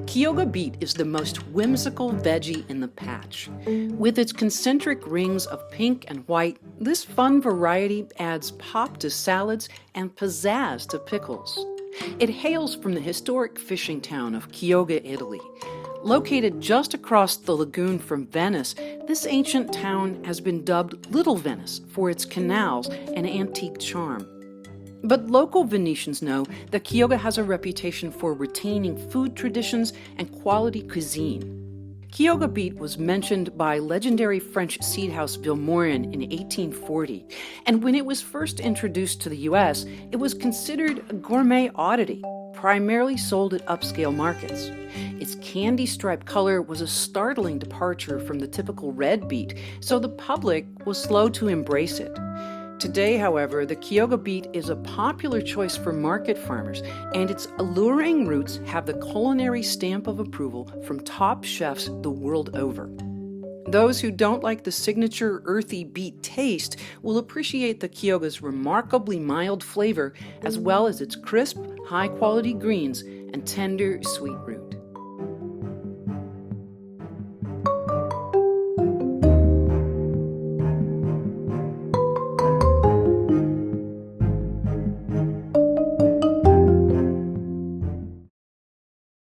CHIOGGIA beet is the most whimsical veggie in the patch. With its concentric rings of pink and white, this fun variety adds pop to salads and pizzazz to pickles. It hails from the historic fishing town of Chioggia, Italy. Located just across the lagoon from Venice, this ancient town has been dubbed Little Venice for its canals and antique charm. But local Venetians know that Chioggia has a reputation for retaining food traditions and quality cuisine. CHIOGGIA beet was mentioned by legendary French seed house Vilmorin in 1840, and when it was first introduced to the U.S., it was considered a gourmet oddity, primarily sold at upscale markets. Its candy-striped color was a startling departure from the typical red beet, so the public was slow to embrace it. Today, however, the CHIOGGIA beet is a popular choice for market farmers, and its alluring roots have the culinary stamp of approval from top chefs the world over. Those who don't like the signature earthy beet taste will appreciate the CHIOGGIA's remarkably mild flavor, as well as its crisp, high-quality greens and tender, sweet root.